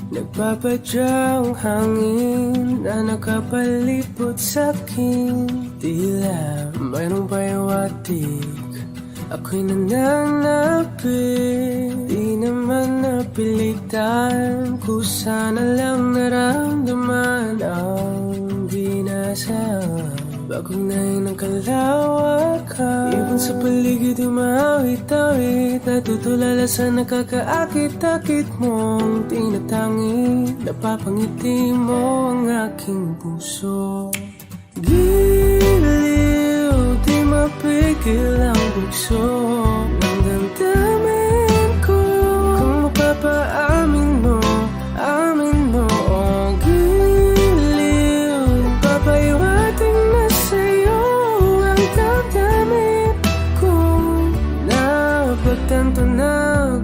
Nagpapadyang hangin na nakapalipot sa'kin. Tila mayroong payawatik, ako'y nananapit. Di naman napilitan, kusana lang naramdaman ang dinasal. Bagong nain ng kalawakan, ibon sa paligid umawit-awit. Natutulala sa nakakaakit-akit mong tinatangi. Napapangiti mo ang aking puso. Giliw, di mapigil ang bugso ng damdamin ko. Kung mapapaamin mo, amin mo. Oh, giliw, papahiwating na sa'yo ang damdamin ko. Napagtanto na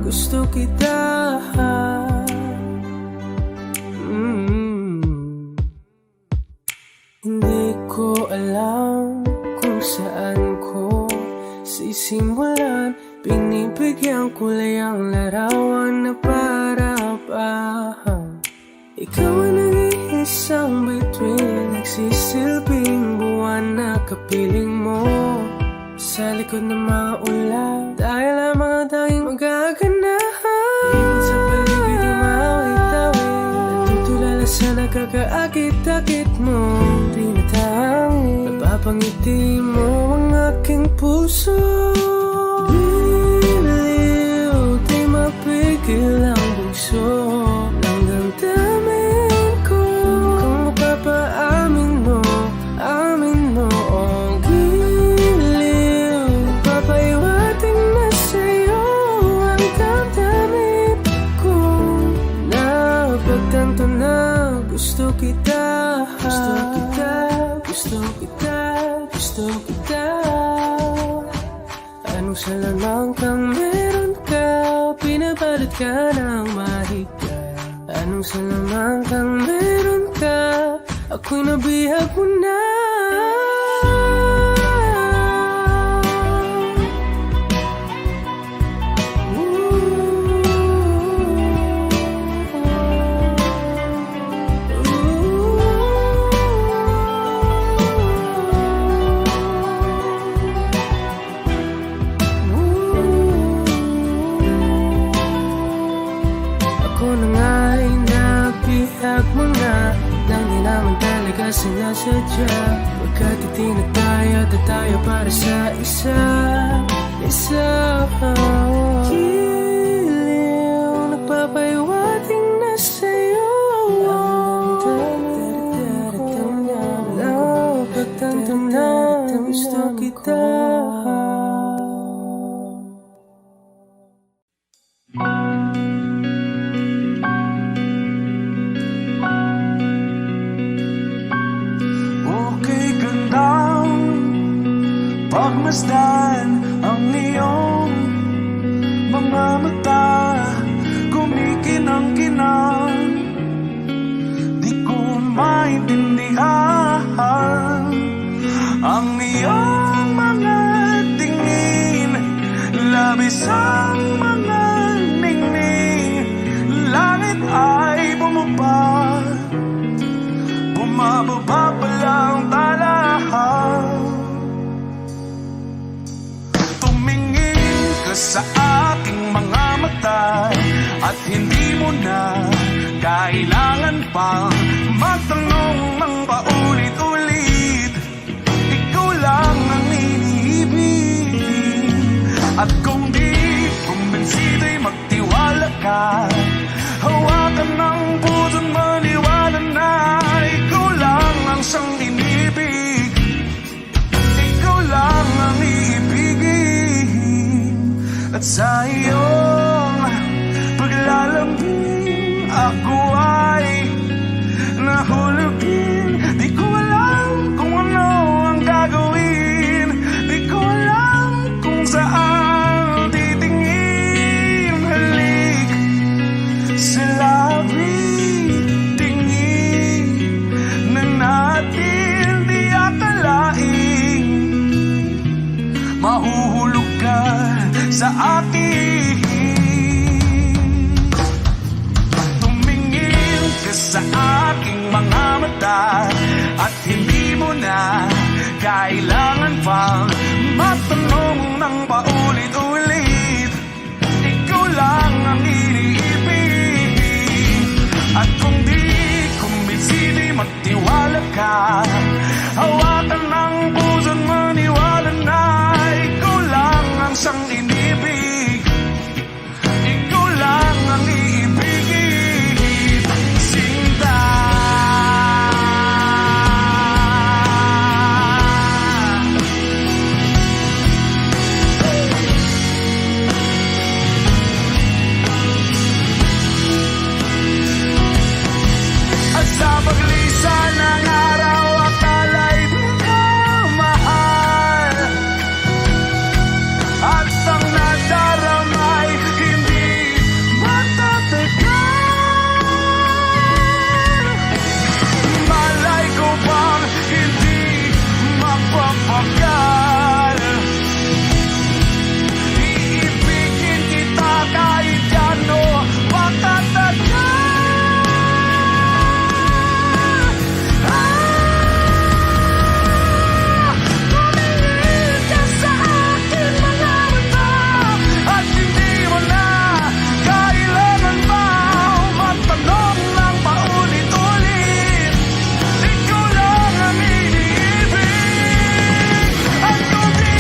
gusto kita. Hindi ko alam kung saan ko sisimulan. Binibigyan ko lang ang larawan na para-parahan. Ikaw ang nag-iisang bituin, nagsisilbing buwan na kapiling mo. Sa likod ng mga ulan, tayo lamang ang tanging magaganahan. Ibon sa paligid umawit-awit, natutulala sa nakakaakit-akit mo. Napapangiti mo ang aking puso. Giliw, di mapigil ang bugso ng damdamin ko. Kung mapapaamin mo, amin mo. Oh, giliw, papahiwating na sa'yo ang damdamin ko. Napagtanto na gusto kita. Gusto kita, gusto kita, gusto kita. Anong salamang kang meron ka, pinabalot ka ng mahigpit. Anong salamang kang meron ka, ako'y nabihag mo na. Sinasadya, pagkat itinataya tayo para sa isa. Giliw, nagpapahiwating na sa'yo ang damdamin ko. Napagtanto na gusto kita. Pagmasdan ang iyong mga mata, kumikinang-kinang. Di ko maintindihan ang iyong mga tingin, labis ang mga ningning. Langit ay bumaba, bumababa pa lang talahan. Sa aking mga mata, at hindi mo na kailangan pang magtanong ng paulit-ulit. Ikaw lang ang iniibig, at kung di kumbinsido'y magtiwala ka. Hawakan ng puso't maniwala na ikaw lang ang siyang inibig. Ikaw lang ang iibigin. At sa iyong paglalambing, ako ay nahulugin. Di ko alam kung ano ang gagawin, di ko alam kung saan titingin. Halik sa labi, tingin na natin di akalain. Mahuhulog ka sa akin. Tumingin sa aking mga mata. At hindi mo na kailangan pang matanong ng paulit-ulit. Ikaw lang ang iniibig. At kung di kumbinsi, magtiwala ka. Hawakan ng puso't maniwala na ikaw lang ang siyang inibig. Ikaw lang ang iibigin, Sinta. At sa paglisan ng araw, akala'y di ka mahal. At ang nadaramay hindi matatagal. Malay ko bang hindi mapapagal. Iibigin kita kahit gano patatagal. Tumingin ka sa akin mga mata. At hindi mo na kailangan pa matanong ng paulit-ulit. Ikaw lang ang iniibig. At kung di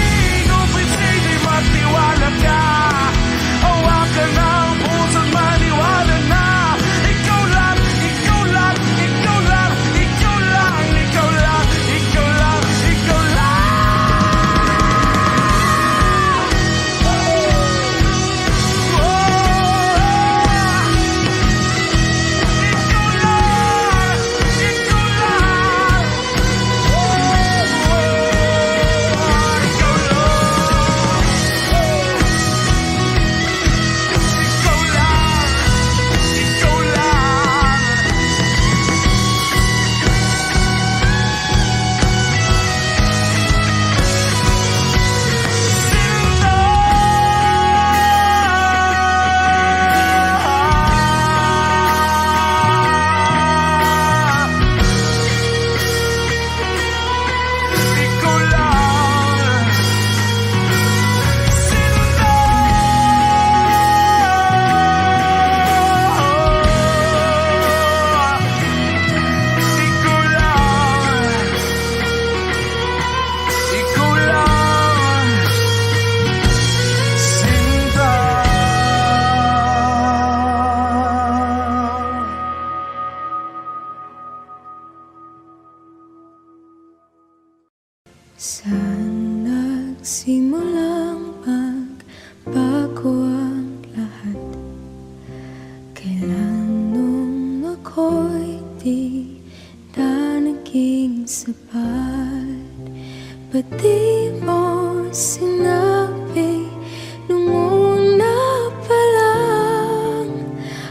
kumbinsi, magtiwala ka. Hawakan ng puso't maniwala na ikaw lang, ikaw lang, ikaw lang, ikaw lang, ikaw lang, ikaw lang, ikaw lang. Saan nagsimulang magbago ang lahat? Kailan nung ako'y di na naging sapat? Ba't di mo sinabi nung una pa lang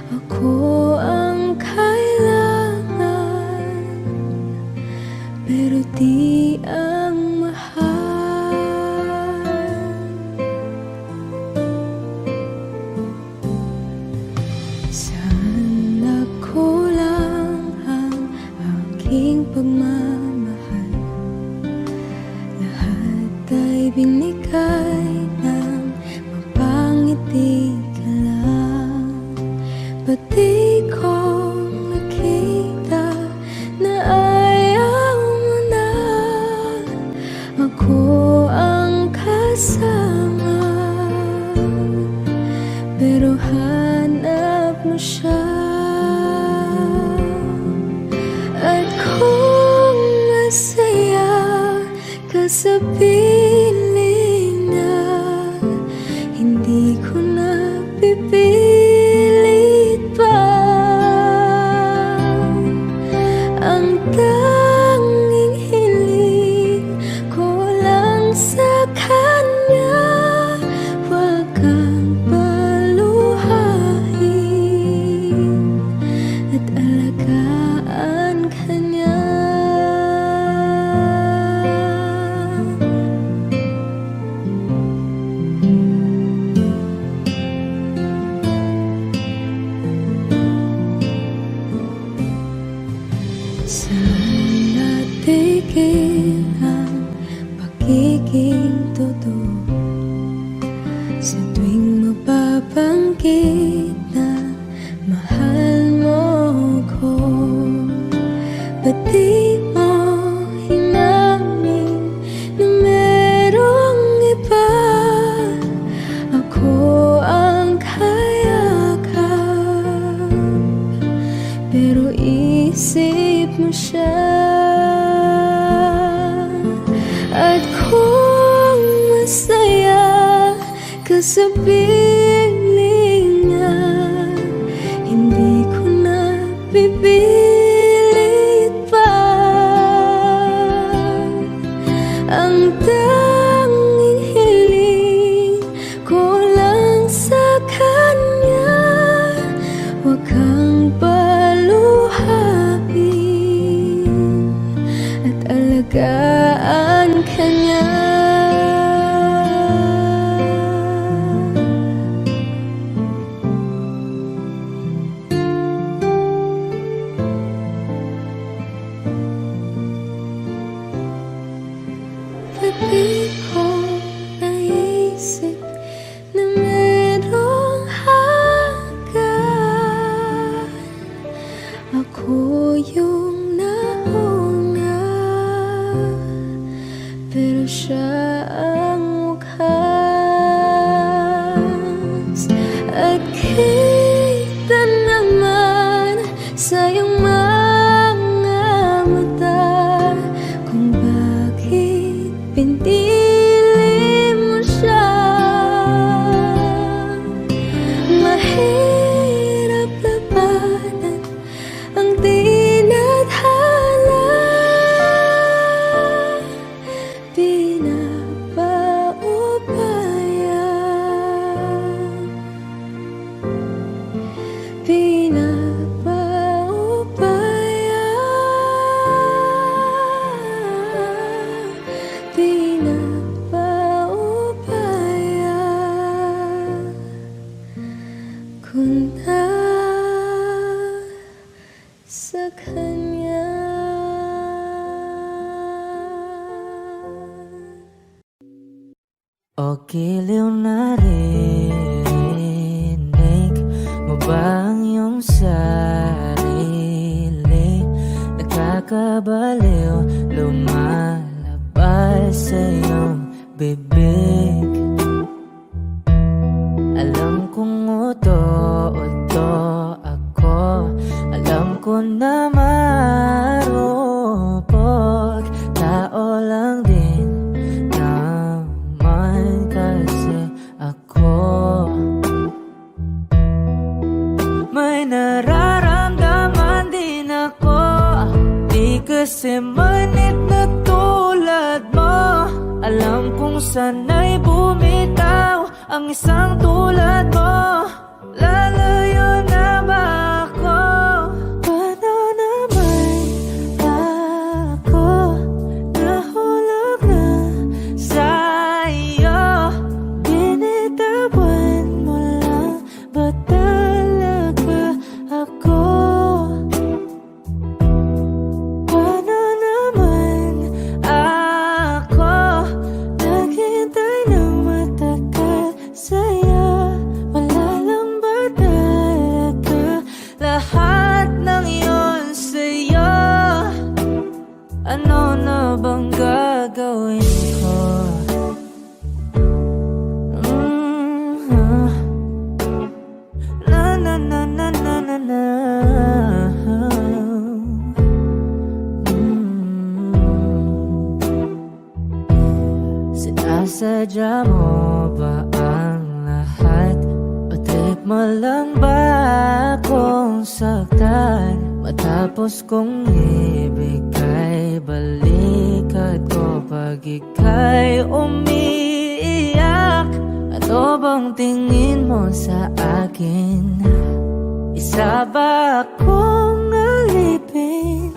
ako ang kailangan, pero di ang saan nagkulang ang aking pagmamahal? Lahat ay binigay ng mapangiti ka lang. Ba't di ko nakita na ayaw mo na ako ang kasama? Pero hanap mo siya. At kung masaya ka sa piling na hindi ko na pipilit pa, ang tanging hiling ko lang sa kanya, wag kang paluhain at alagaan ka niya. magiging totoo sa tuwing mapabanggit na mahal mo ko. Ba't di mo hinamin na merong iba? Ako ang kayakap, pero isip mo siya. At kung masaya ka sa piling niya, hindi ko na pipilit pa. Ang tanging hiling ko lang sa kanya, huwag kang paluhain at alagaan ka niya. Ba't di ko naisip na merong hanggan? Ako yung nauna, pero siya ang wakas. At kita naman sa iyong mga mata kung bakit pinili mo siya. Mahirap labanan ang tinadhana, ko na sa kanya. O giliw na rinig mo ba ang iyong sarili? Nakakabaliw, lumalabas sa iyong bibig. Alam kong uto-uto ako, alam ko na marupok, tao lang din naman kasi ako. May nararamdaman din ako, di kasi manit na tulad mo. Alam kong sana'y bumitaw ang isang tulad mo. Lalayo na ba ako? Paano naman ako nahulog na sa'yo? Binitawan mo lang ba talaga ako? Paano naman ako naghintay ng matagal sa'yo? Wala lang ba talaga lahat ng iyon sa'yo? Ano na bang gagawin ko? Na na na na na na na. Sinasadya mo ba ang lahat? O trip mo lang ba akong saktan? Matapos kong ibigay balikat ko pag ika'y umiiyak. Ano bang tingin mo sa akin? Isa ba akong alipin?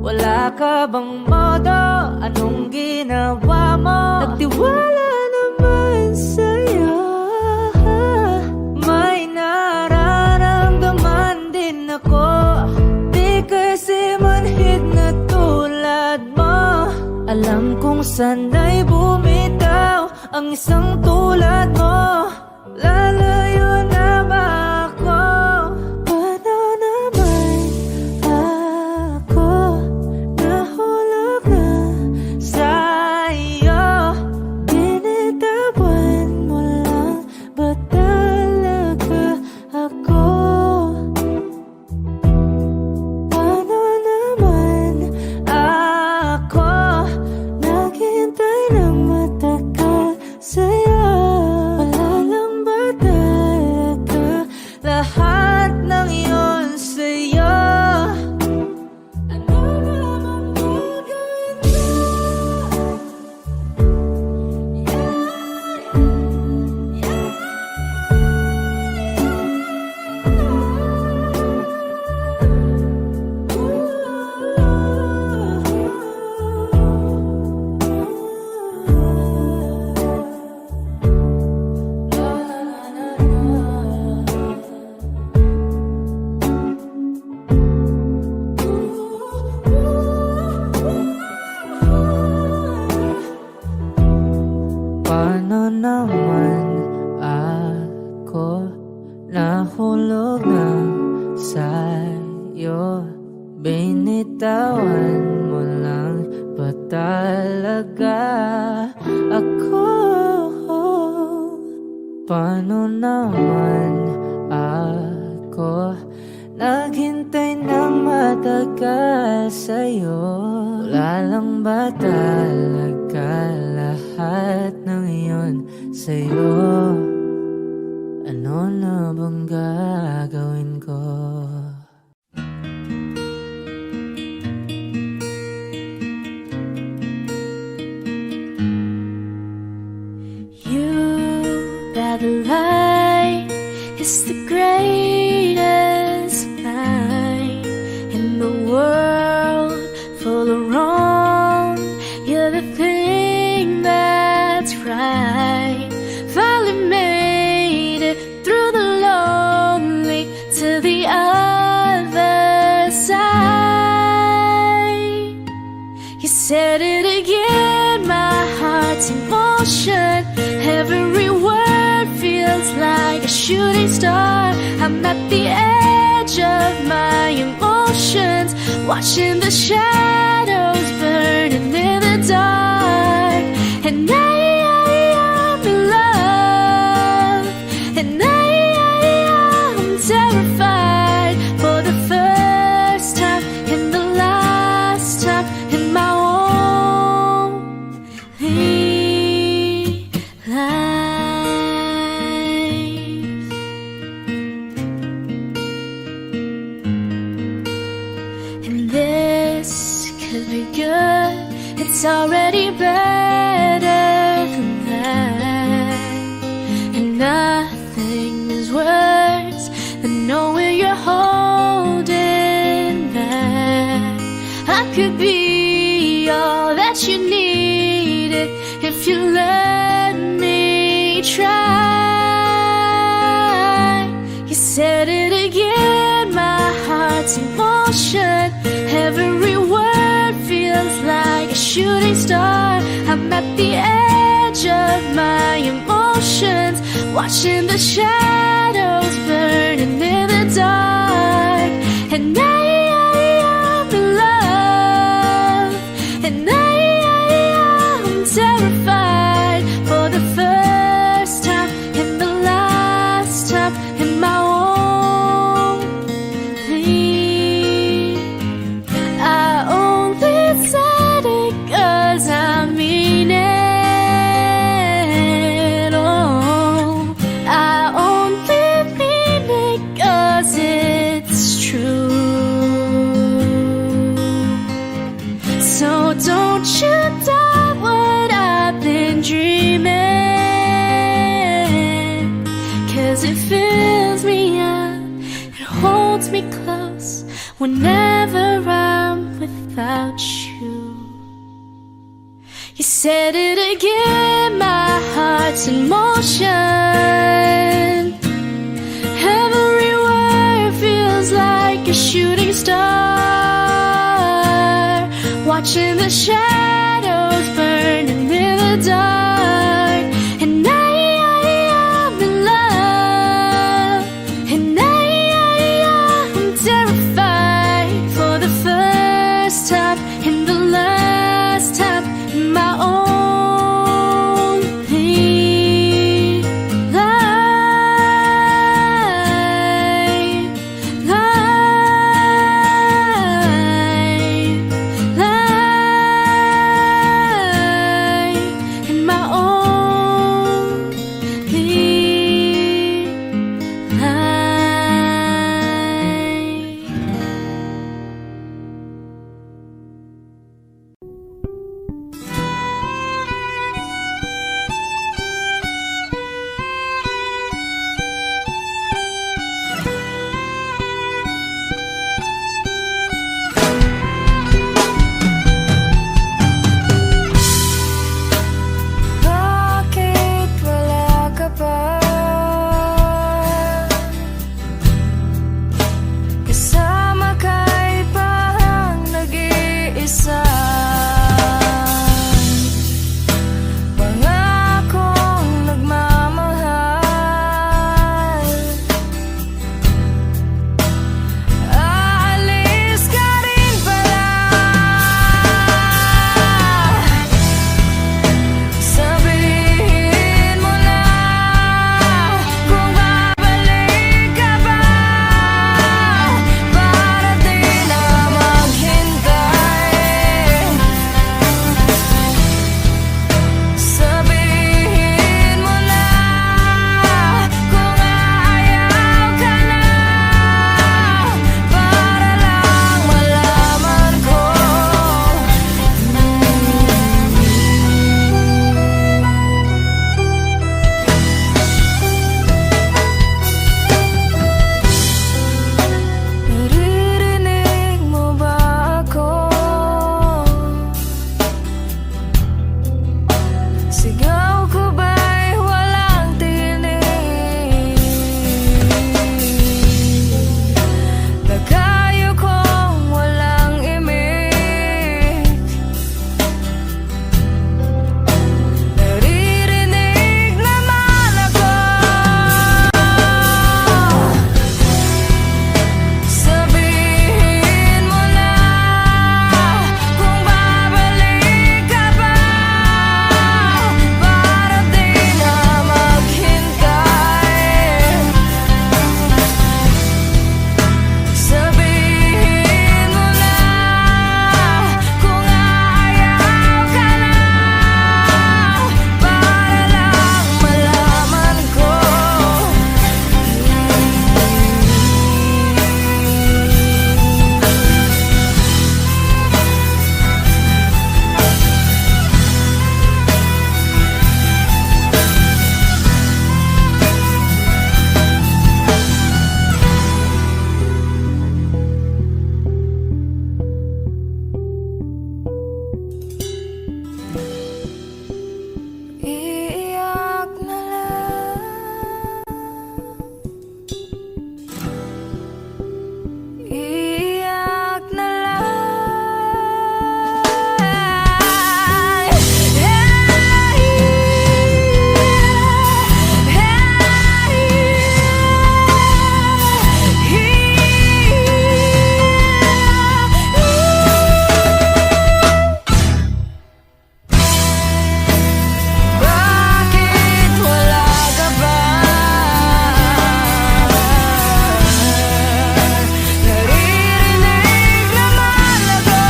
Wala ka bang modo? Anong ginawa mo? Nagtiwala naman sa'yo. May nararamdaman din ako, di kasi manhid na tulad mo. Alam kong sana'y bumitaw ang isang tulad mo. Lalayo na ba ako? Paano naman ako nahulog na sa'yo? Binitawan mo lang ba talaga ako? Paano naman ako naghintay ng matagal sa'yo? Wala lang ba talaga lahat ng iyon sa'yo? Ano naman gagawin mo? Paano naman ako nahulog na sa'yo? Binitawan mo lang ba talaga ako? Paano naman ako naghintay ng matagal sa'yo? Wala lang ba talaga lahat ng iyon sa'yo? Ano na bang gagawin ko? You better lie is the greatest lie in the world, full of wrong. You're the thing that's right. Finally made it through the lonely to the other side. You said it again, my heart's in motion. Every word feels like a shooting star. I'm at the edge of my emotions, watching the shadows burning in the dark. And I'm in love, and I'm terrified for the first time and the last time in my only life. And this could be good, it's already better than that. And nothing is worse than knowing you're holding back. I could be all that you needed if you let me try. You said it again, my heart's in motion. Every word feels like a shooting star. I'm at the edge of my emotions, watching the shadows burning in the dark. And I'm in love, and I'm terrified for the first time and the last time in my only. I only said it 'cause I mean it. Oh, I only mean it 'cause it's true. So don't you doubt what I've been dreaming, 'cause it fills me up, it holds me close whenever I'm without you. You said it again, my heart's in motion. Every word feels like a shooting star, watching the shadows burn Sigaw ko ba'y walang tinig? Nagkayo kong walang imig. Naririnig naman ako. Sabihin mo na kung babalik ka ba, para di na maghintay. Sabihin mo na kung ayaw ka na, para lang malaman ko. Iiyak na lang. Iiyak na lang. Bakit wala ka ba? Naririnig naman ako.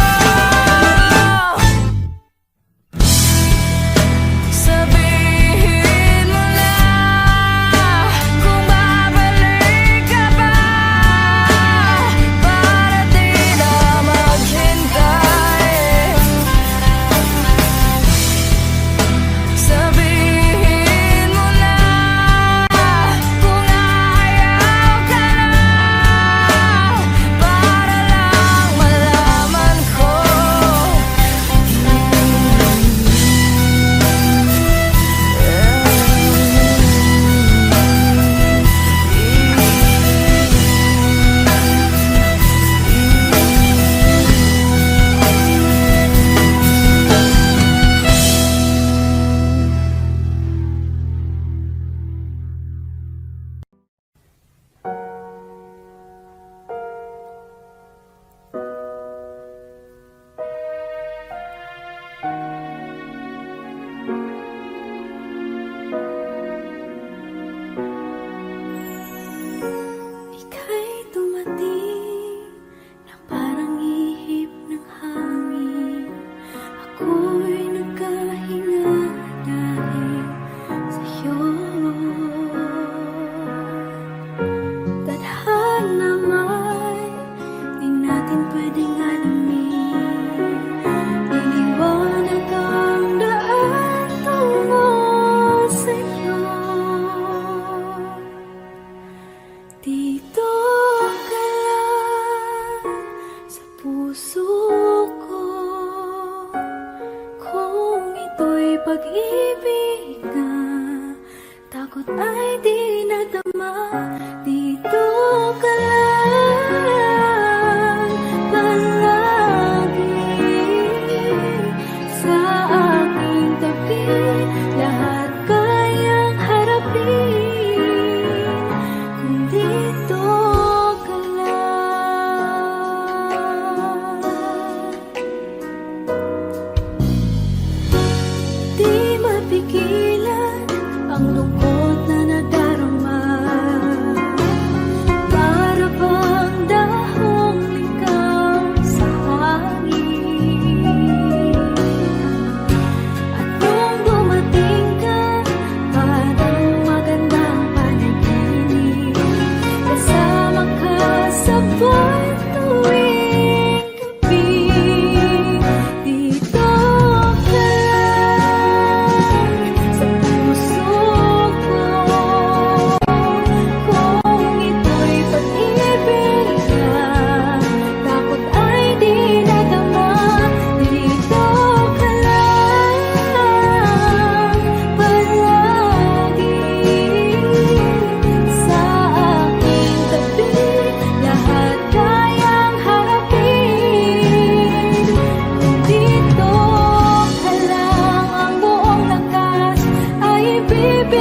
Sabihin mo na kung babalik ka ba, para di na maghintay. Sabihin mo na kung ayaw ka na, para lang malaman ko. Ika'y dumating na parang ihip ng hangin. Ako'y nagkahinga dahil sa'yo. Tadhana may di natin pwedeng alamin. Iniwanag ang daan tungo sa'yo. Dito ka lang sa puso ko. Kung ito'y pag-ibig na, takot ay di nadama. Dito ka lang palagi sa aking tabi. Lahat kayang harapin kung dito ka lang. Di mapigilan ang lungkot na nadarama. Para ba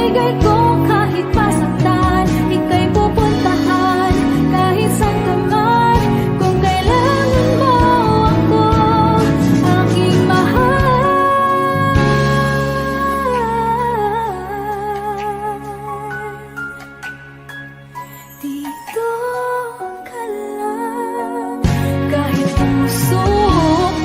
ibibigay ko kahit masaktan. Ika'y pupuntahan kahit saan ka man. Kung kailangan mo ako, aking mahal. Dito ka lang. Kahit puso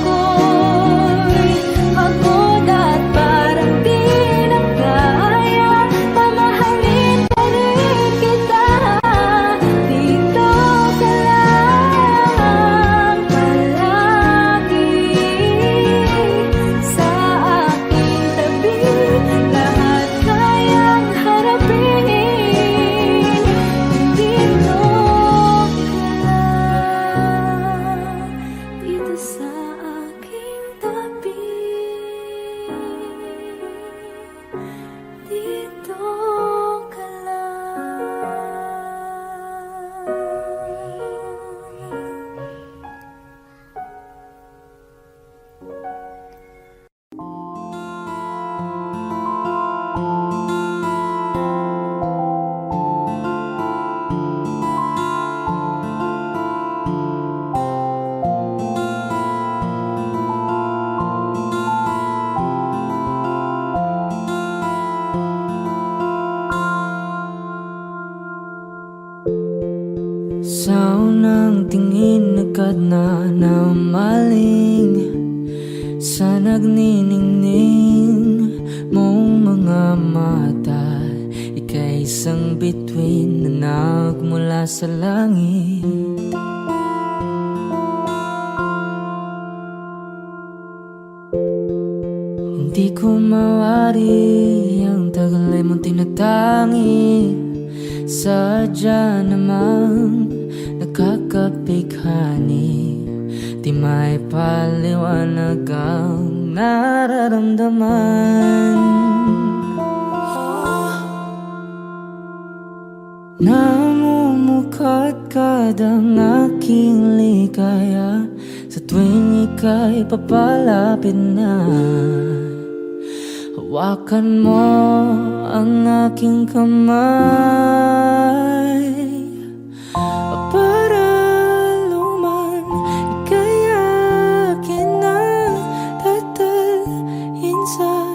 ko'y pagod at parang di na kaya, mamahalin pa rin kita. Dito ka lang palagi sa aking tabi. Lahat kayang harapin. Dito ka lang, dito sa aking tabi. Dito ka lang. Sa unang tingin agad na namaling sa nagniningning mong mga mata. Ika'y isang bituin na nagmula sa langit. Hindi ko mawari ang tagal ay mong tinatangi. Sadya namang nakakapighani, di may paliwanag ang nararamdaman. Namumukadkad ang aking ligaya sa tuwing ika'y papalapit na. Hawakan mo ang aking kamay para luman ika'y akin na tatalhin sa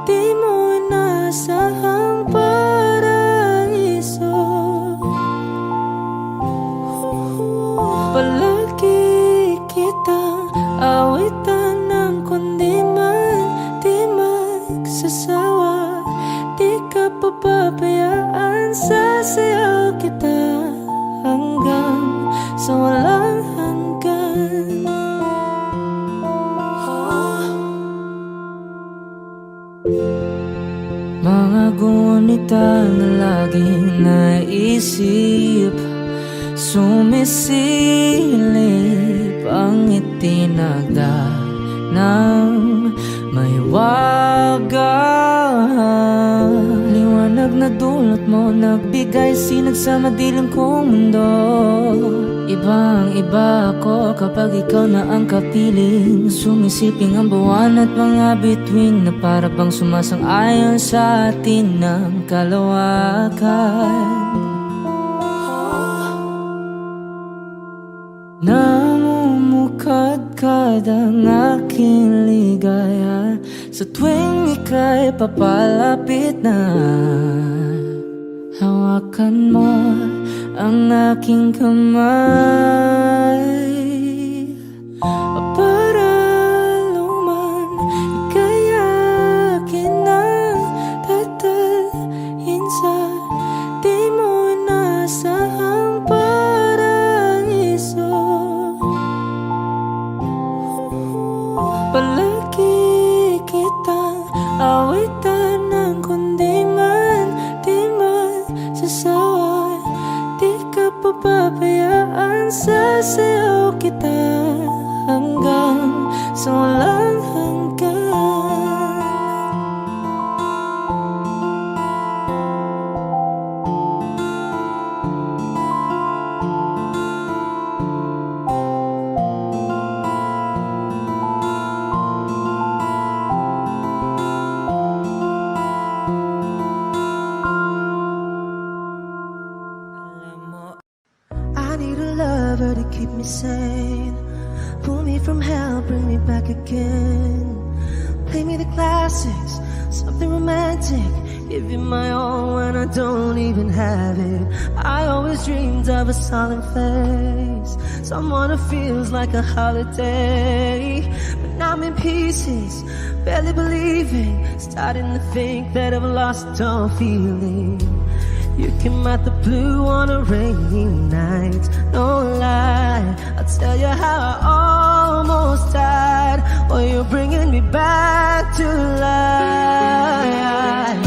di mo inasahang paraiso. Palagi kitang awitan ng kundi man di magsasawa. Di ka papabayaan, sasayaw kita hanggang sa walang hanggan. Mga gunita na laging naisip, sumisilip ang itinagda ng may wagang liwanag na dulot mo, nagbigay sinag sa madilim kong mundo. Ibang iba ako kapag ikaw na ang kapiling, sumisiping ang buwan at mga bituin na para bang sumasang-ayon sa atin ng kalawakan. Namumukadkad ang aking ligaya sa tuwing ika'y papalapit na. Hawakan mo ang aking kamay para luman ika'y akin na tatalhin sa di mo inasahang paraiso. Palagi kitang awitan ng kundi man di magsasawa. Di ka papabayaan, sasayaw kita hanggang keep me sane. Pull me from hell, bring me back again. Play me the classics, something romantic. Give you my all when I don't even have it. I always dreamed of a solemn face, someone who feels like a holiday. But now I'm in pieces, barely believing, starting to think that I've lost all feeling. You came out the blue on a rainy night, no lie. I'll tell you how I almost died, while you're bringing me back to life.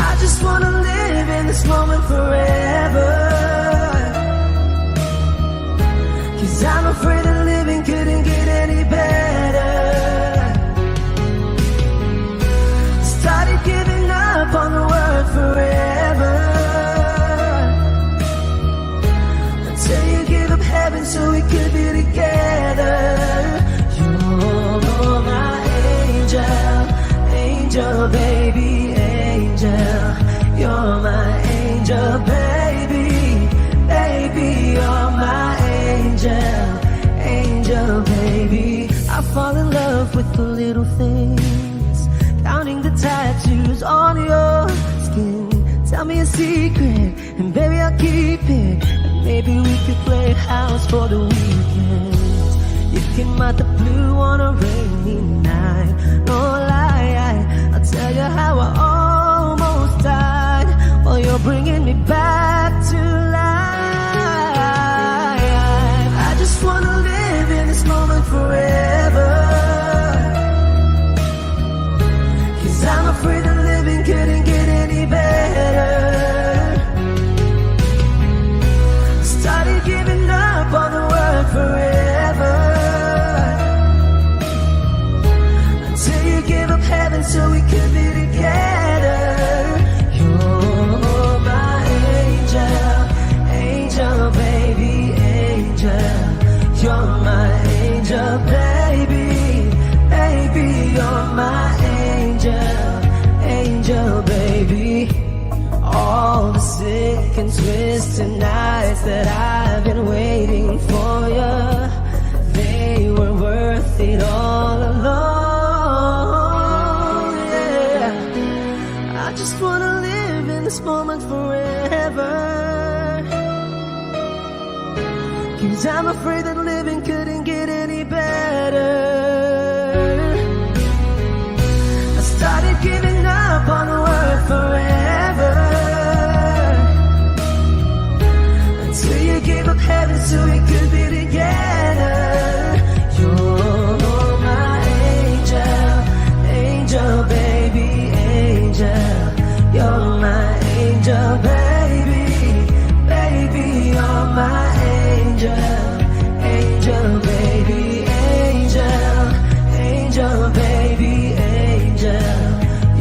I just wanna live in this moment forever, 'cause I'm afraid that living couldn't get any better. Started giving up on the word forever, until you give up heaven so we could be together. You're my angel, angel baby, angel. You're my angel baby, baby. You're my angel, angel baby. I fall in love with the little things, counting the tattoos on your skin. Tell me a secret, and baby I'll keep it. And maybe we could play house for the weekend. You came out the blue on a rainy night, no lie. I'll tell you how I almost died, while you're bringing me back to life. I just wanna live in this moment forever, 'cause I'm afraid that living couldn't get any better. Started giving up on the word forever, until you give up heaven so we could be together. You're my angel, angel baby, angel. You're my angel baby, baby. You're my angel, angel baby. All the sick and twisted nights that I've been waiting for you, they were worth it all along. Yeah, I just wanna live in this moment forever, 'cause I'm afraid that living couldn't get any better. I started giving up on the word forever, until you gave up heaven so we could be together. You're my angel, angel baby, angel. You're my angel baby, baby. You're my angel, angel baby, angel. Angel baby, angel.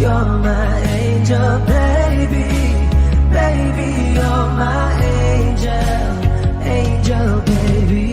You're my angel baby, baby. You're my angel, angel baby.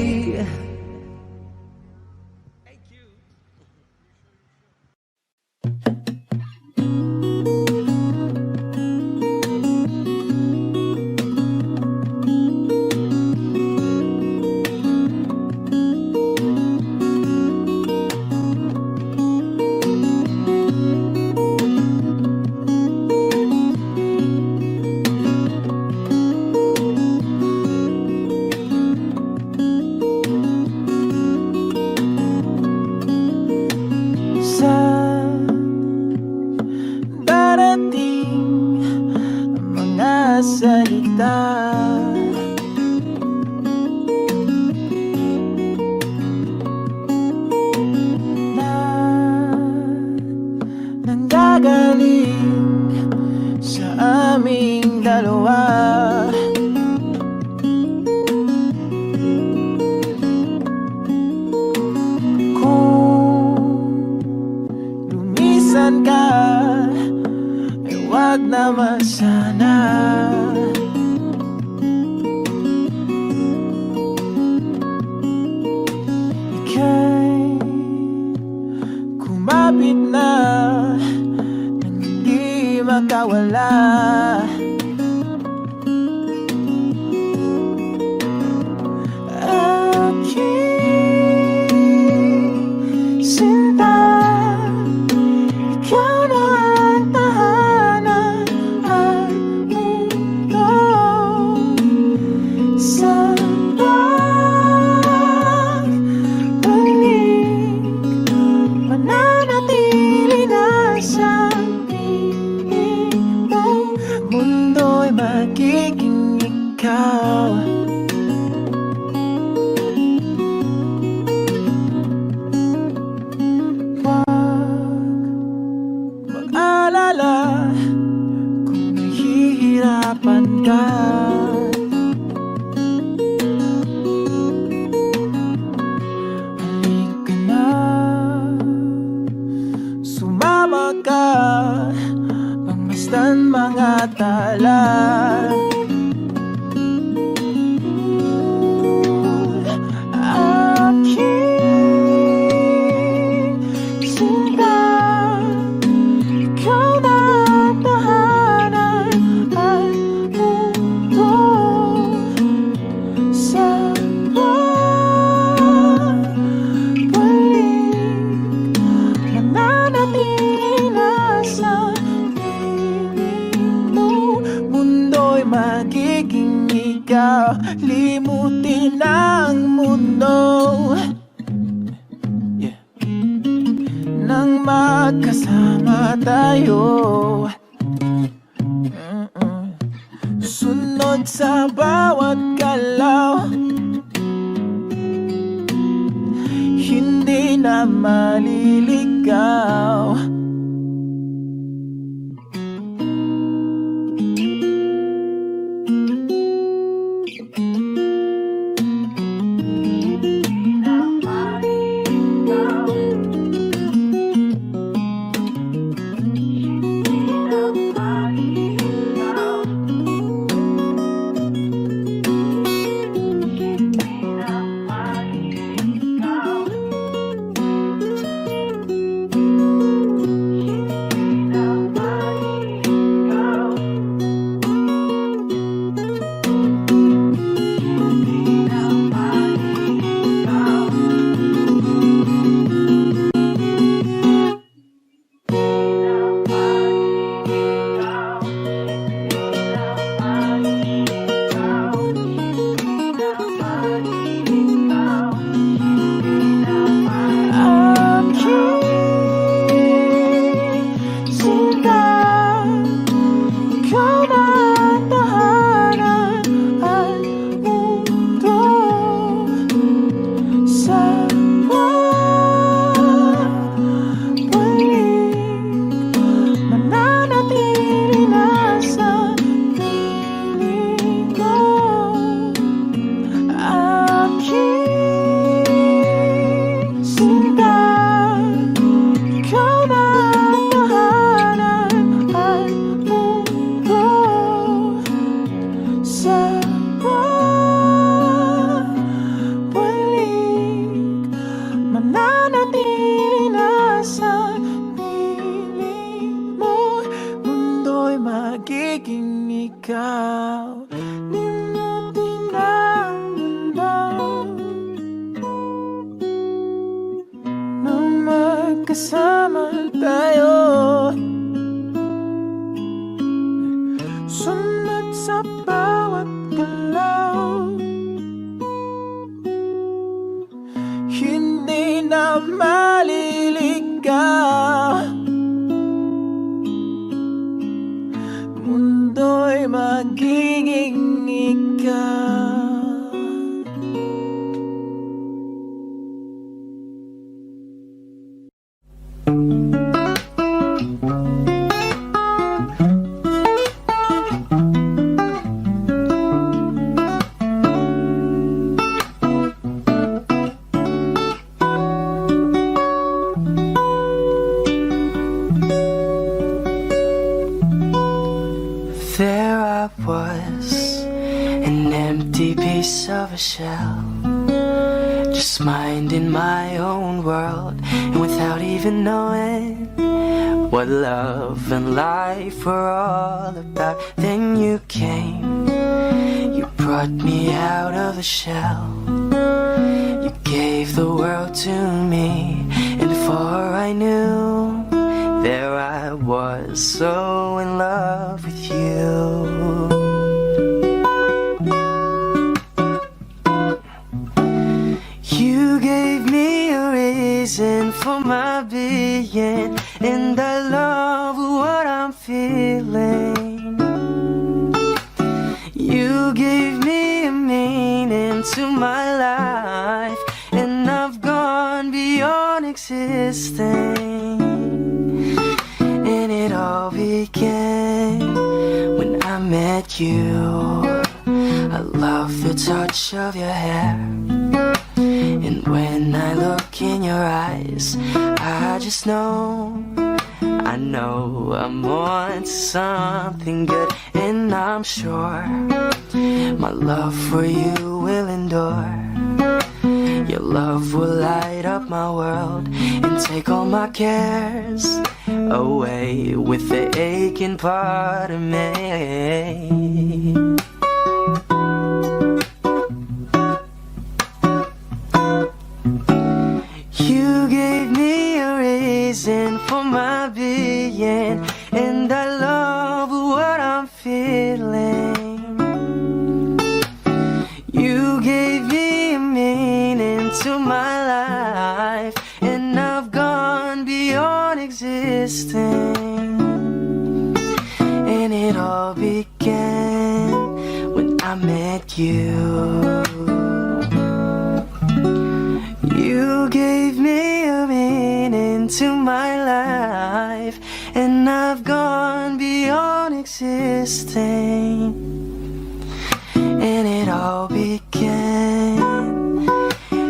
magiging ikaw. Mag-alala kung nahihirapan ka. Halika na, sumama ka, pagmasdan mga tala. Aking sinta, ikaw na ang tahanan at mundo sa pagbalik. Mananatili na sa piling mo, mundo'y magiging ikaw. Limutin ang mundo, yeah, nang magkasama tayo. Sunod sa bawat galaw, hindi na maliligaw. Magiging ikaw, limutin ang mundo nang magkasama tayo. Sunod sa bawat galaw, hindi na maliligaw. Mundo'y magiging ikaw. There I was, an empty piece of a shell, just minding my own world, and without even knowing what love and life were all about. Then you came, you brought me out of the shell, you gave the world to me, and before I knew, there I was, so in love with you. You gave me a reason for my being, and I love what I'm feeling. existing. And it all began when I met you. I love the touch of your hair, and when I look in your eyes, I just know, I know I'm on to something good. And I'm sure my love for you will endure. Your love will light up my world and take all my cares away with the aching part of me. You gave me a reason for my being, and I love what I'm feeling. You gave me a meaning to my life, and I've gone beyond existing. And it all began when I met you. You gave me a meaning to my life, and I've gone beyond existing. And it all began,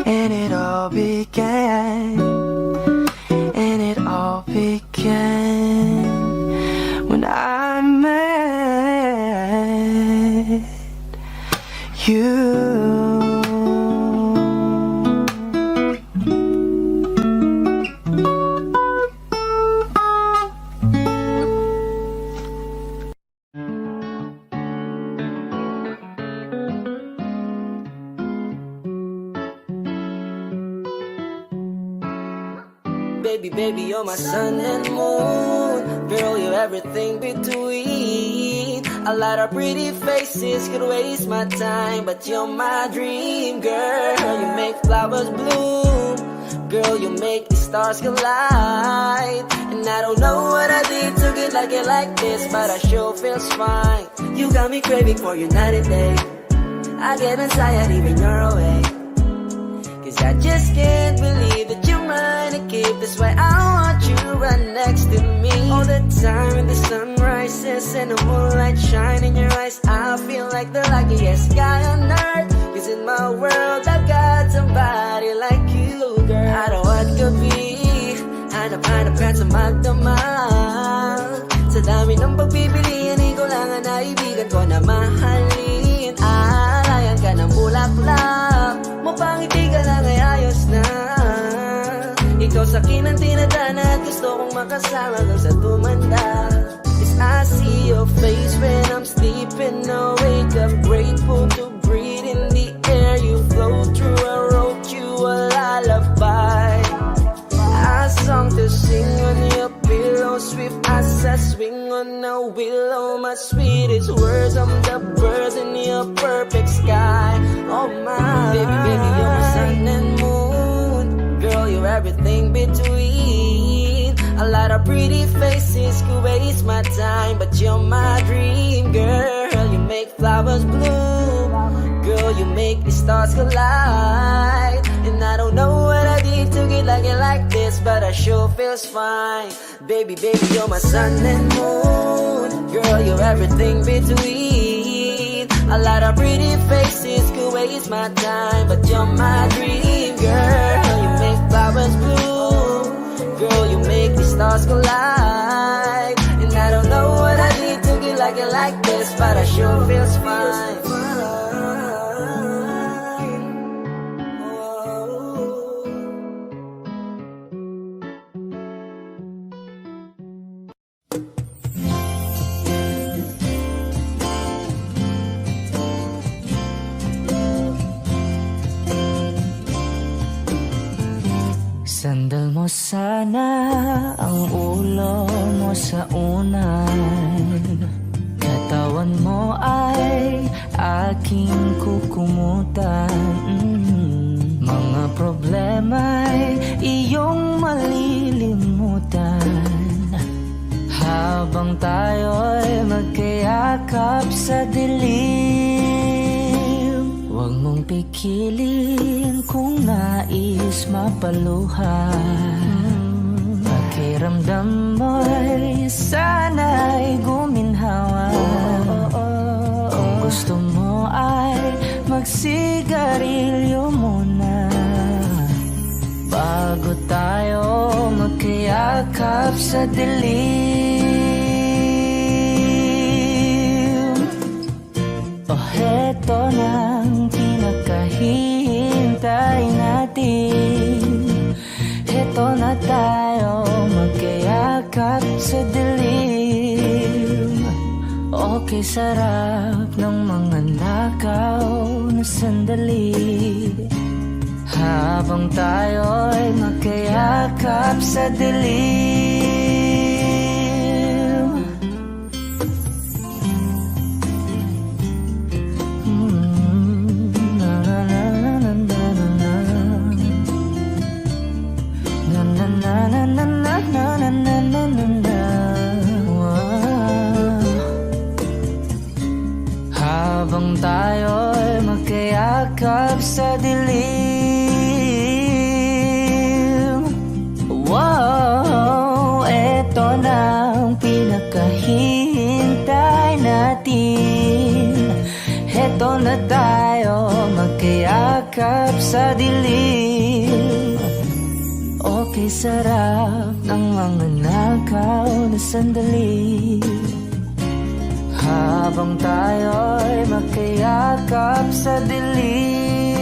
and it all began, and it all began when I met you. Baby, baby, you're my sun and moon. Girl, you're everything between. A lot of pretty faces could waste my time, but you're my dream, girl. You make flowers bloom. Girl, you make the stars collide. And I don't know what I did to get like it like this, but I sure feels fine. You got me craving for you night and day. I get anxiety when you're away, 'cause I just can't believe that you're mine to keep. That's why I want you right next to me all the time. When the sun rises and the moonlight shine in your eyes, I feel like the luckiest guy on earth. 'Cause in my world I got somebody like you, girl. I don't want to be hanap-hanap ka sa magdamag. Sa dami ng pagpipilian, ikaw lang ang naibigan ko na mahalin. Alayan ka ng bulaklak, mapangiti ka lang ay ayos na. Ikaw sa akin ang tinadhana at gusto kong makasama hanggang sa tumanda. 'Cause I see your face when I'm sleeping. I wake up grateful to breathe in the air you flow through. I wrote you a lullaby, a song to sing on your pillow, swift as I swing on a willow. My sweetest words, I'm the birds in your perfect sky. Oh my, baby, baby, you're my sun and moon. Girl, you're everything between. A lot of pretty faces could waste my time, but you're my dream, girl. You make flowers bloom. Girl, you make the stars collide. And I don't know what I did to get like it like this, but I sure feels fine. Baby, baby, you're my sun and moon. Girl, you're everything between. A lot of pretty faces could waste my time, but you're my dream, girl. You make flowers bloom. Girl, you make the stars collide. And I don't know what I did to get like it like this, but I sure feels fine. Sandal mo sana ang ulo mo sa unan. Katawan mo ay aking kukumutan. Mga problema'y iyong malilimutan. Habang tayo'y magkayakap sa dilim, huwag mong pikilin kung nais mapaluhan. Pakiramdam mo'y sana'y guminhawa. Kung gusto mo ay magsigarilyo muna bago tayo magkayakap sa dilim. O heto nang pinakahihintay natin. Heto na tayo magkayakap sa dilim. Okay, sarap ng mga nakaw na sandali habang tayo'y magkayakap sa dilim. Na na na na na na na na na na na na na na na. Habang tayo'y magkayakap sa dilim. Wow, eto na ang pinakahihintay natin. Eto na tayo magkayakap sa dilim. Okay, sarap ng mga nakaw na sandali habang tayo'y magkayakap sa dilim.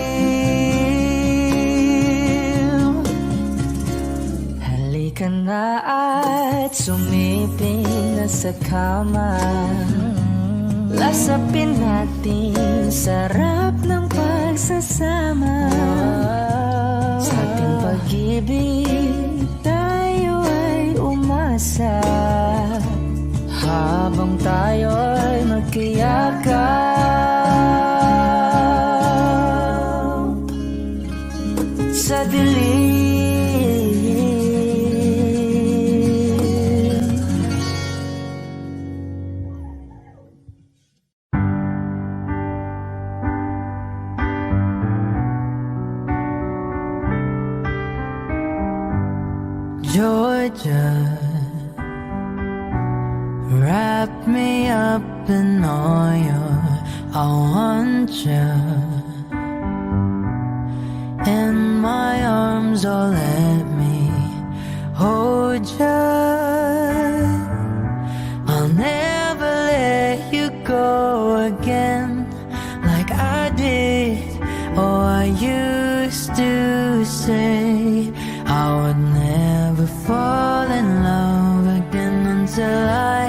Halika na at sumiping na sa kama. Lasapin natin sarap ng pagsasama. Sa ating pag-ibig tayo ay umasa habang tayo'y magkayakap sa dilim. Georgia, wrap me up in all your, I want you in my arms, oh let me hold you. I'll never let you go again like I did. Oh, I used to say I would never fall in love again until I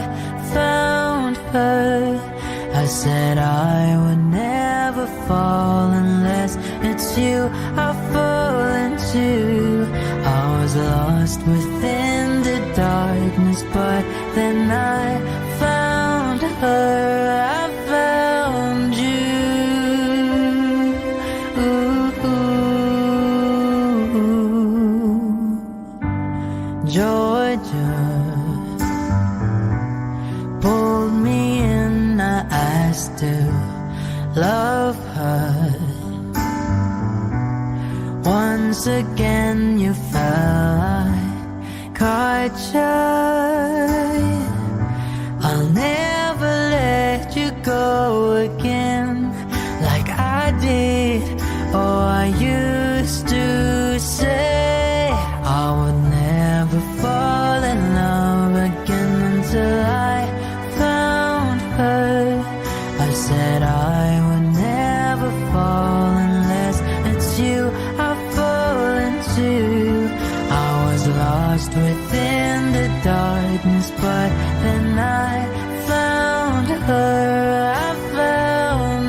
found her. I said I would never fall unless it's you I fall into. I was lost within the darkness, but then I found her. I found you. Georgia pulled me in, I still love her. Once again you fell, I caught you. I'll never let you go again like I did. Oh, I used to say I would never fall in love again until I found her. I said I would never fall unless it's you I fall into. I was lost within the darkness, but then I found her. I found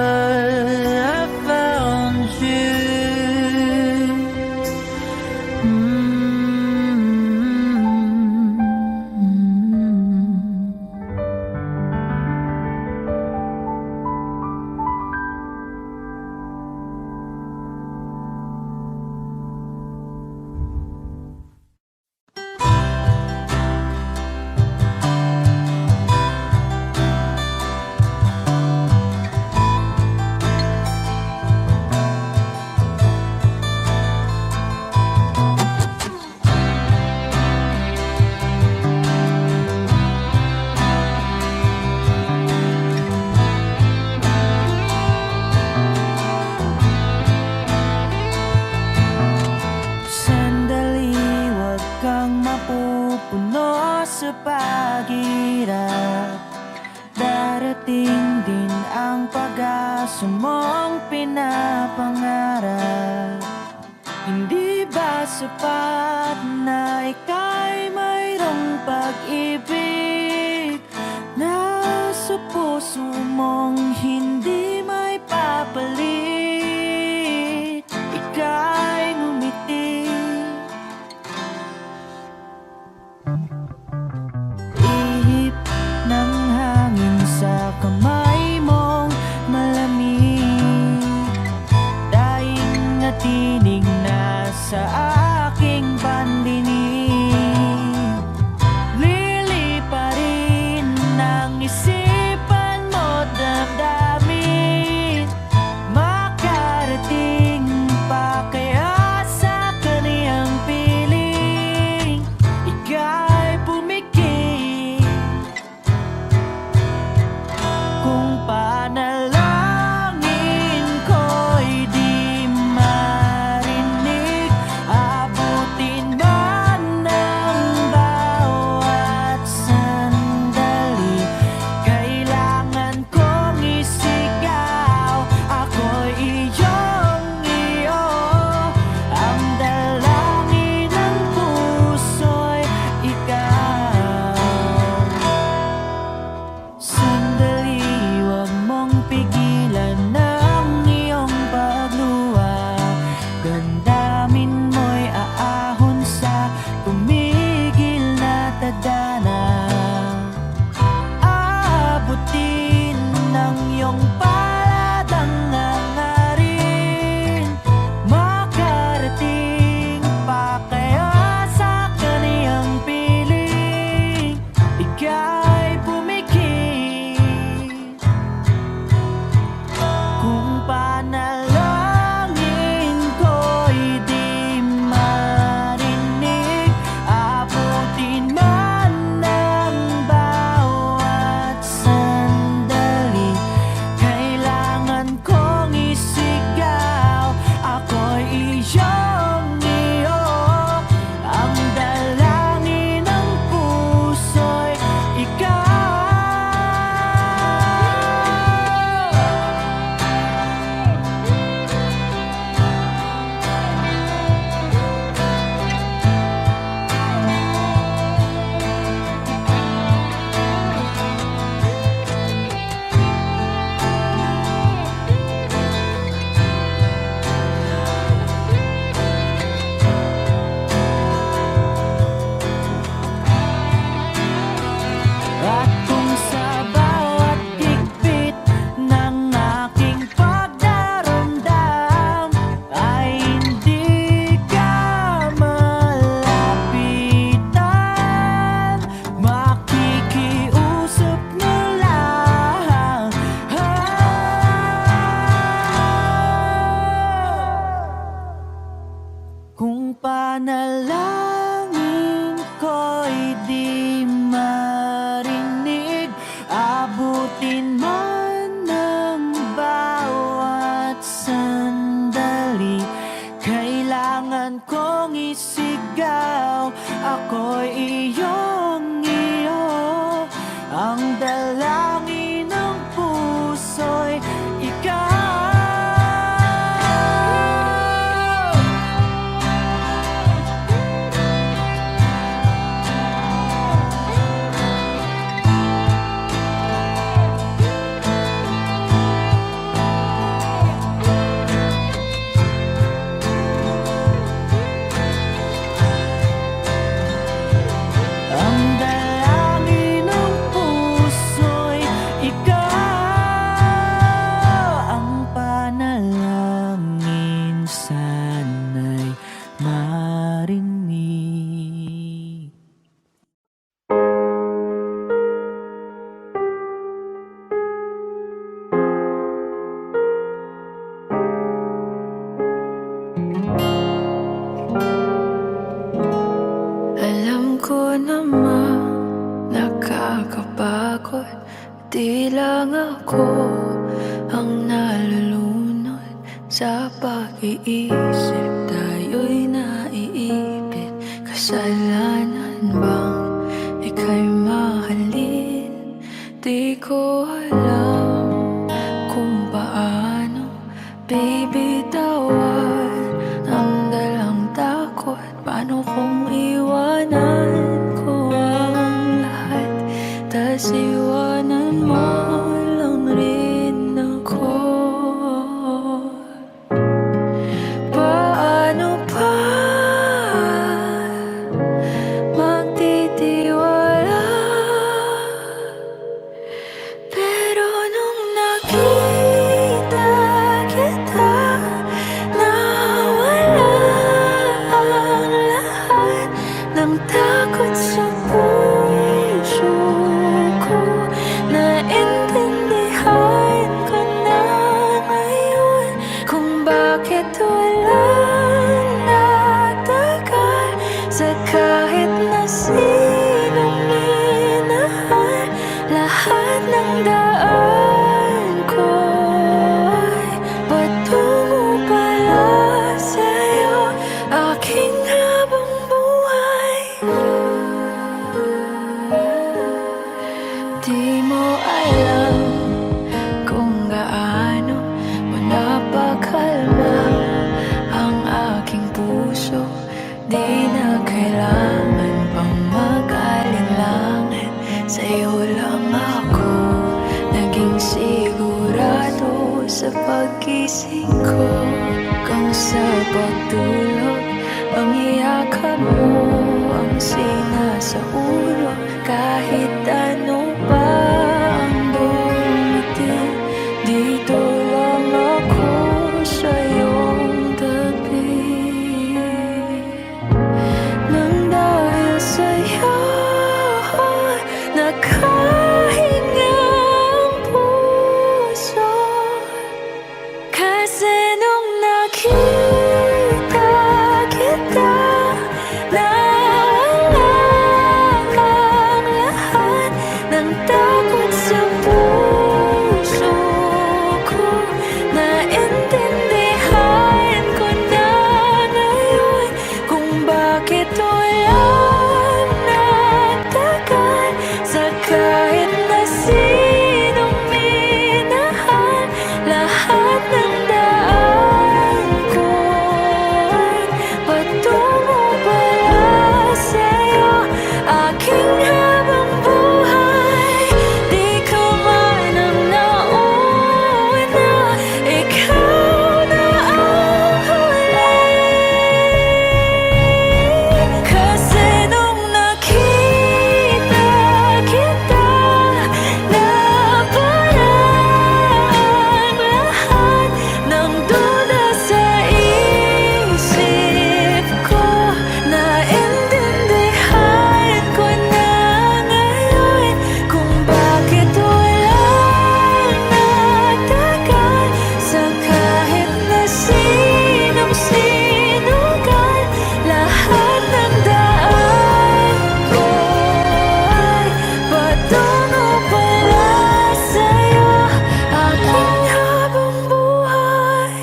I found you. Sandali, wag kang mapupuno sa paghirap. Darating din ang pag-asa mong pinapangarap. Hindi ba sapat na ika'y mayroong pag-ibig na sa puso mong hindi may papalit? Ika'y ngumiti, ihip ng hangin sa kamay mong malamig, daing na tinig na sa aking pandinig. Liliparin ng isipan mo damdamin, makarating pa kaya sa kaniyang piling. Ika'y pumikit kung panalangin ko'y di marinig. Abutin man ng bawat sandali, kailangan kong isigaw. Ako'y iyong-iyo, ang dalangin ng puso'y ikaw. Sandali, huwag mong pigilan ang iyong pagluha. Damdamin mo'y aahon sa tumigil na tadhana. Aabutin ng iyong palatang hangarin, makarating pa kaya sa kaniyang piling. Ika'y pumikit kung panalangin ko'y di marinig. Abutin man ng bawat sandali, kailangan takot. Di lang ako ang nalulunod sa pag-iisip. Tayo'y naiipit. Kasalanan bang ika'y mahalin? Di ko alam kung paano bibitawan ang dalang takot. Paano kung iwanan ko ang lahat, tas iwanan mo lang rin ako? Paano pa magtitiwala? Pero nung nakita kita, nawala ang lahat ng takot sa puso ko. Naintindihan ko na ngayon kung bakit walang nagtagal sa kahit na sinong minahal. Lahat ng daan ko ay patungo pala sa'yo, aking habang buhay. Di mo alam kung gaano mo napakalma ang aking puso. Di na kailangan pang mag-alinlangan, sa'yo lang ako naging sigurado sa pag-gising ko. Kung sa pagtulog ang iyakap mo ang sinasaulo, kahit ano pa ang dumating, dito lang ako sa iyong tabi. Nang dahil sa'yo nakahinga ang puso, kasi nung nakita kita, nawala ang lahat ng takot sa puso ko. Naintindihan ko na ngayon kung bakit walang nagtagal sa kahit na sinong minahal. Lahat ng daan ko ay patungo pala sa'yo, aking habang buhay. Di ka man ang nauna, ikaw na ang huli. Kasi nung nakita kita, nawala ang lahat ng duda sa isip ko. Naintindihan ko na ngayon kung bakit walang nagtagal sa kahit na sinong sinugal. Lahat ng daan ko ay patungo pala sa'yo, aking habang buhay.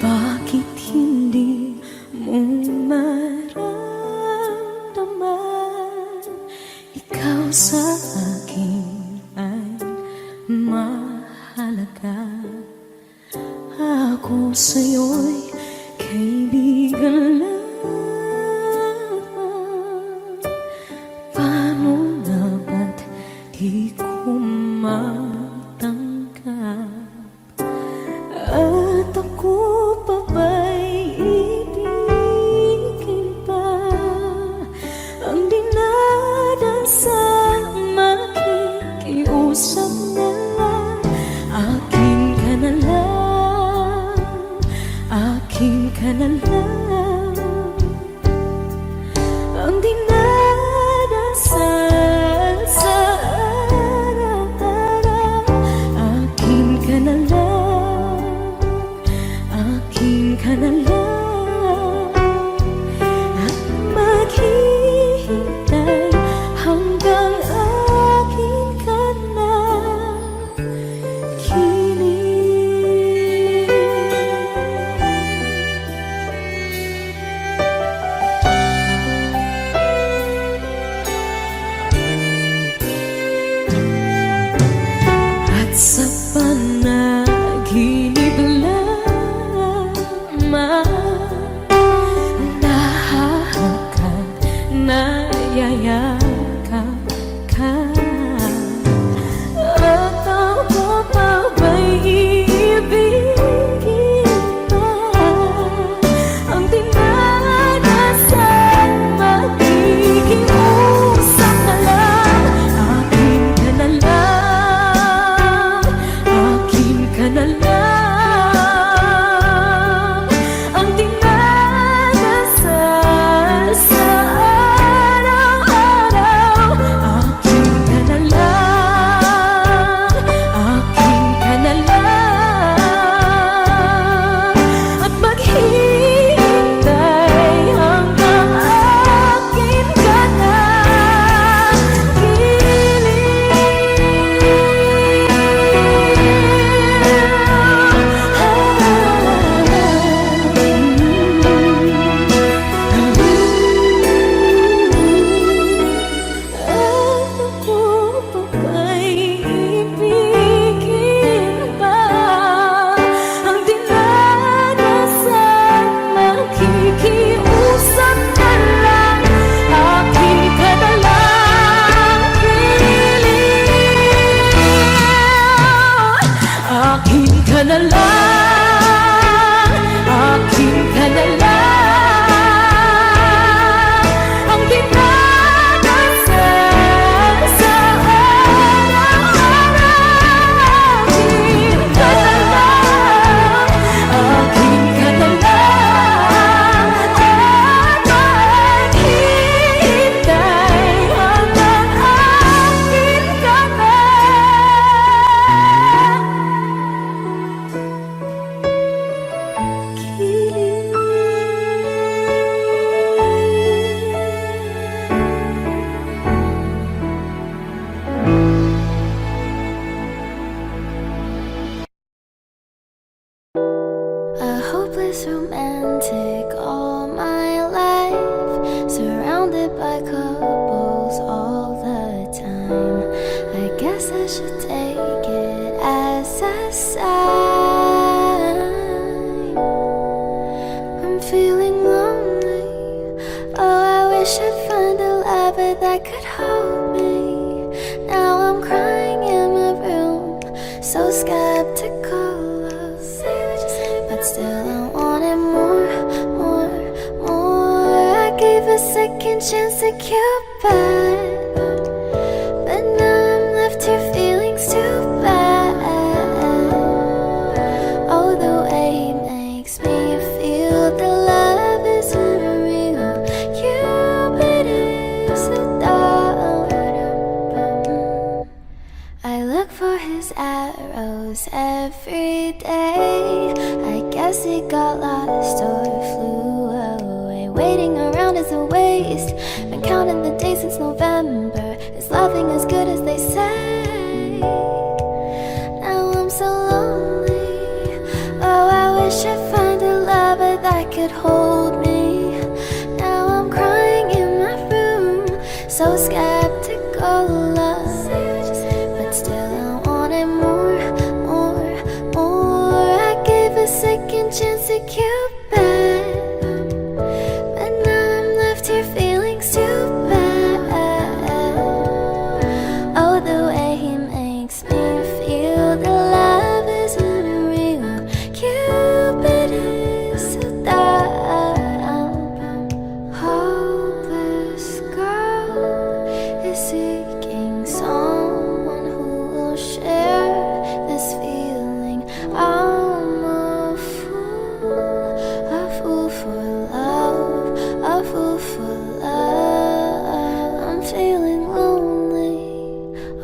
Bakit hindi mo maramdaman ikaw sa akin ay mahalaga? Ako sa'yo'y kaibigan lang. Paano na ba't di ko matanggap? At ako pa ba'y ibigin pa ang dinadasal? Makikiusap na lang, akin ka na lang, akin ka na lang. lover that could hold me. Now I'm crying in my room, so skeptical of, but still I wanted more, more, more. I gave a second chance to Cupid, but now I'm left here feeling too bad. Oh, the way he makes me feel the love is unreal. Cupid is so dumb. I look for his arrows every day. I guess he got lost or flew away. Waiting around is a waste. Been counting the days since November. Is loving as good as they say? Now I'm so lonely. Oh, I wish I'd find a lover that could hold me. Now I'm crying in my room, so skeptical of, but still I wanted more, more, more. I gave a second chance to Cupid, but now I'm left here feeling too bad. Oh, the way he makes me feel the love is unreal. Cupid is so dumb. Hopeless girl is seeking someone who will share this feeling. I'm a fool for love, a fool for love. I'm feeling lonely.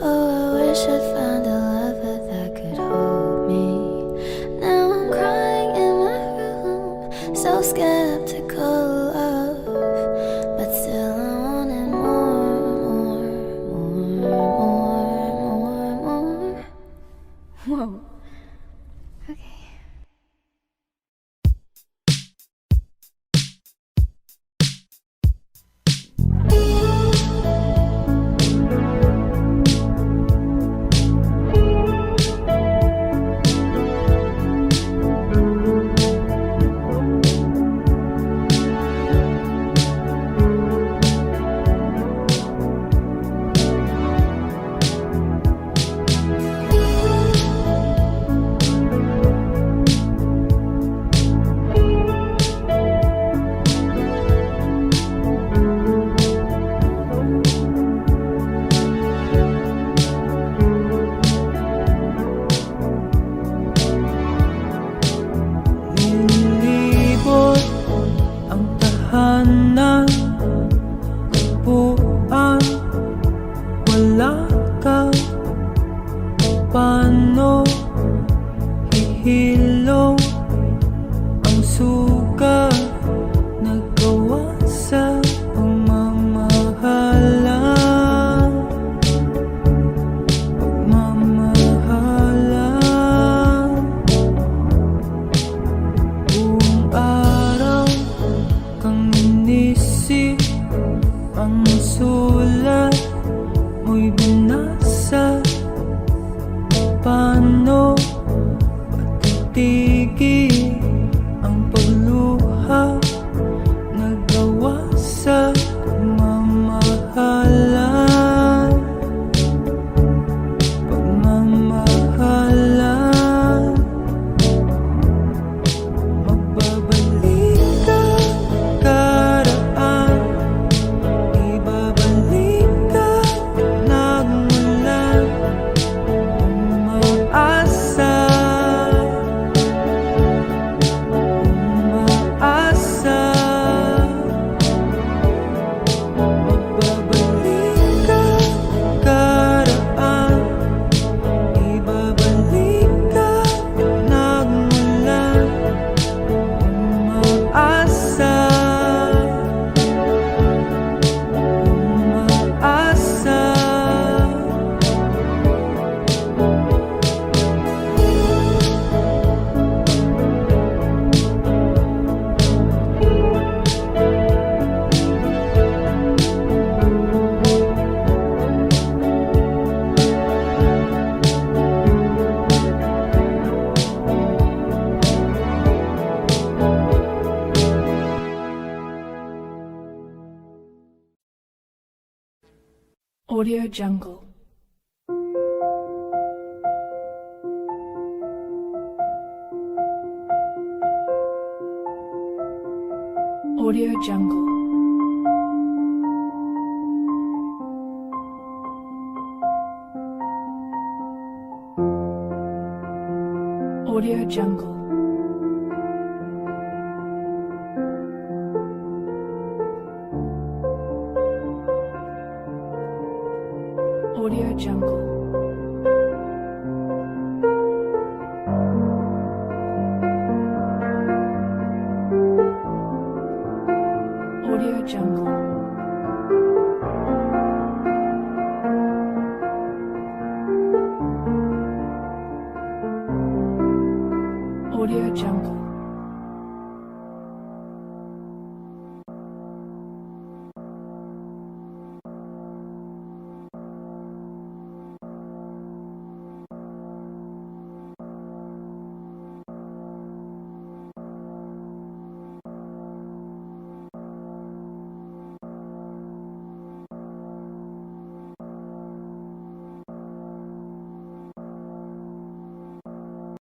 Oh, I wish I'd found a lover that could hold me. Now I'm crying in my room, so skeptical of, but still I wanted more, more, more. Whoa. Okay. Audio Jungle. Audio Jungle. Audio Jungle. Audio Jungle. Audio Jungle.